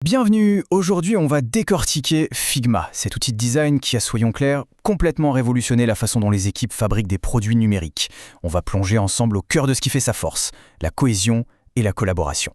Bienvenue, aujourd'hui on va décortiquer Figma, cet outil de design qui a, soyons clairs, complètement révolutionné la façon dont les équipes fabriquent des produits numériques. On va plonger ensemble au cœur de ce qui fait sa force, la cohésion et la collaboration.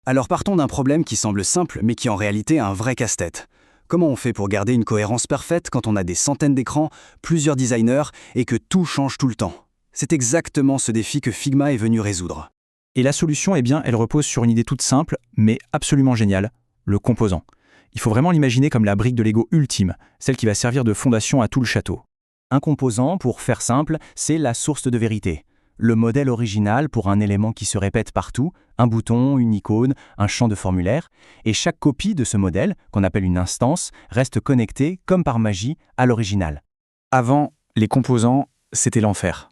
Alors partons d'un problème qui semble simple mais qui en réalité est un vrai casse-tête. Comment on fait pour garder une cohérence parfaite quand on a des centaines d'écrans, plusieurs designers et que tout change tout le temps? C'est exactement ce défi que Figma est venu résoudre. Et la solution, elle repose sur une idée toute simple, mais absolument géniale, le composant. Il faut vraiment l'imaginer comme la brique de Lego ultime, celle qui va servir de fondation à tout le château. Un composant, pour faire simple, c'est la source de vérité. Le modèle original pour un élément qui se répète partout, un bouton, une icône, un champ de formulaire, et chaque copie de ce modèle, qu'on appelle une instance, reste connectée, comme par magie, à l'original. Avant, les composants, c'était l'enfer.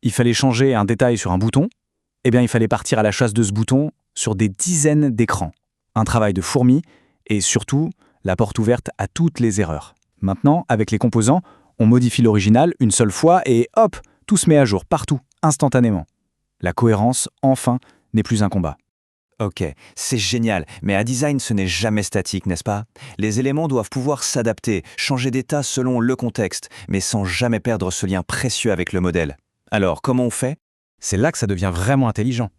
Il fallait changer un détail sur un bouton, il fallait partir à la chasse de ce bouton sur des dizaines d'écrans. Un travail de fourmi et surtout la porte ouverte à toutes les erreurs. Maintenant, avec les composants, on modifie l'original une seule fois et hop, tout se met à jour partout, instantanément. La cohérence, enfin, n'est plus un combat. Ok, c'est génial, mais un design ce n'est jamais statique, n'est-ce pas? Les éléments doivent pouvoir s'adapter, changer d'état selon le contexte, mais sans jamais perdre ce lien précieux avec le modèle. Alors, comment on fait? C'est là que ça devient vraiment intelligent.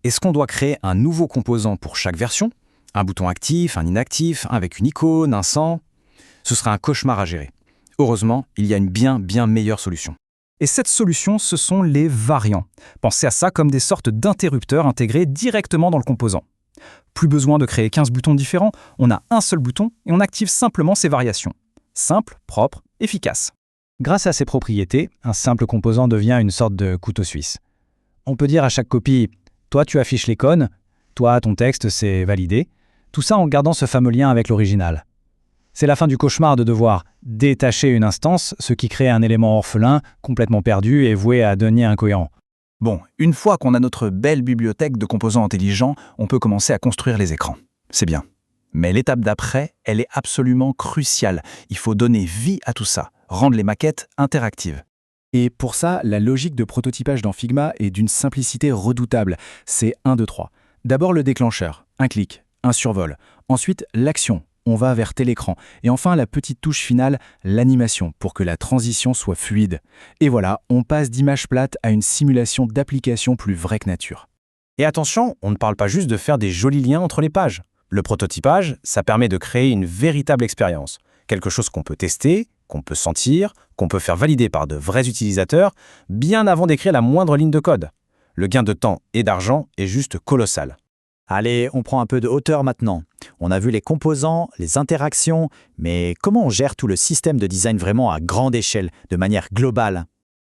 Est-ce qu'on doit créer un nouveau composant pour chaque version? Un bouton actif, un inactif, un avec une icône, un sans? Ce serait un cauchemar à gérer. Heureusement, il y a une bien meilleure solution. Et cette solution, ce sont les variants. Pensez à ça comme des sortes d'interrupteurs intégrés directement dans le composant. Plus besoin de créer 15 boutons différents, on a un seul bouton et on active simplement ces variations. Simple, propre, efficace. Grâce à ces propriétés, un simple composant devient une sorte de couteau suisse. On peut dire à chaque copie « toi tu affiches l'icône »,« toi ton texte c'est validé », tout ça en gardant ce fameux lien avec l'original. C'est la fin du cauchemar de devoir détacher une instance, ce qui crée un élément orphelin, complètement perdu et voué à devenir incohérent. Bon, une fois qu'on a notre belle bibliothèque de composants intelligents, on peut commencer à construire les écrans. C'est bien. Mais l'étape d'après, elle est absolument cruciale. Il faut donner vie à tout ça, rendre les maquettes interactives. Et pour ça, la logique de prototypage dans Figma est d'une simplicité redoutable. C'est 1, 2, 3. D'abord le déclencheur, un clic, un survol. Ensuite, l'action, on va vers tel écran. Et enfin, la petite touche finale, l'animation, pour que la transition soit fluide. Et voilà, on passe d'image plate à une simulation d'application plus vraie que nature. Et attention, on ne parle pas juste de faire des jolis liens entre les pages. Le prototypage, ça permet de créer une véritable expérience. Quelque chose qu'on peut tester, qu'on peut sentir, qu'on peut faire valider par de vrais utilisateurs, bien avant d'écrire la moindre ligne de code. Le gain de temps et d'argent est juste colossal. Allez, on prend un peu de hauteur maintenant. On a vu les composants, les interactions, mais comment on gère tout le système de design vraiment à grande échelle, de manière globale?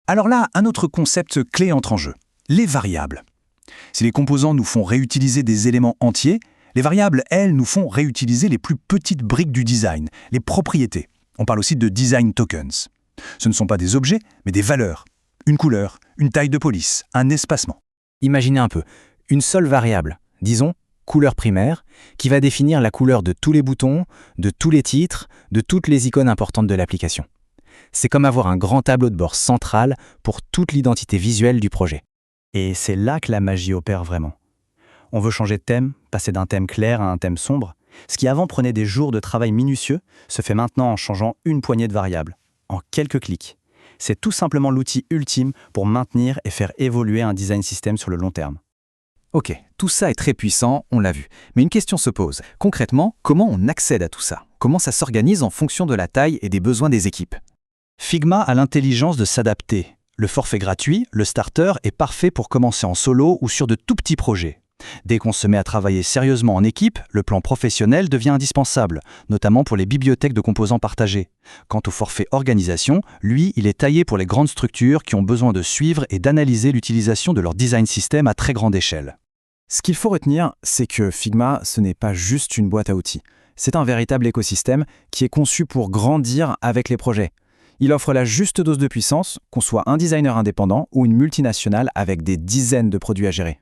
Alors là, un autre concept clé entre en jeu, les variables. Si les composants nous font réutiliser des éléments entiers, les variables, elles, nous font réutiliser les plus petites briques du design, les propriétés. On parle aussi de design tokens. Ce ne sont pas des objets, mais des valeurs. Une couleur, une taille de police, un espacement. Imaginez un peu, une seule variable, disons couleur primaire, qui va définir la couleur de tous les boutons, de tous les titres, de toutes les icônes importantes de l'application. C'est comme avoir un grand tableau de bord central pour toute l'identité visuelle du projet. Et c'est là que la magie opère vraiment. On veut changer de thème, passer d'un thème clair à un thème sombre. Ce qui avant prenait des jours de travail minutieux se fait maintenant en changeant une poignée de variables, en quelques clics. C'est tout simplement l'outil ultime pour maintenir et faire évoluer un design system sur le long terme. Ok, tout ça est très puissant, on l'a vu. Mais une question se pose. Concrètement, comment on accède à tout ça? Comment ça s'organise en fonction de la taille et des besoins des équipes? Figma a l'intelligence de s'adapter. Le forfait gratuit, le starter, est parfait pour commencer en solo ou sur de tout petits projets. Dès qu'on se met à travailler sérieusement en équipe, le plan professionnel devient indispensable, notamment pour les bibliothèques de composants partagés. Quant au forfait organisation, lui, il est taillé pour les grandes structures qui ont besoin de suivre et d'analyser l'utilisation de leur design system à très grande échelle. Ce qu'il faut retenir, c'est que Figma, ce n'est pas juste une boîte à outils. C'est un véritable écosystème qui est conçu pour grandir avec les projets. Il offre la juste dose de puissance, qu'on soit un designer indépendant ou une multinationale avec des dizaines de produits à gérer.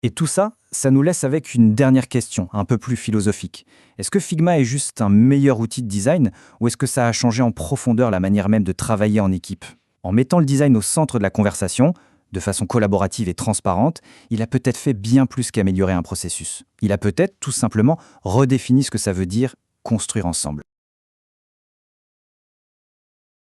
Et tout ça, ça nous laisse avec une dernière question, un peu plus philosophique. Est-ce que Figma est juste un meilleur outil de design ou est-ce que ça a changé en profondeur la manière même de travailler en équipe? En mettant le design au centre de la conversation, de façon collaborative et transparente, il a peut-être fait bien plus qu'améliorer un processus. Il a peut-être tout simplement redéfini ce que ça veut dire construire ensemble.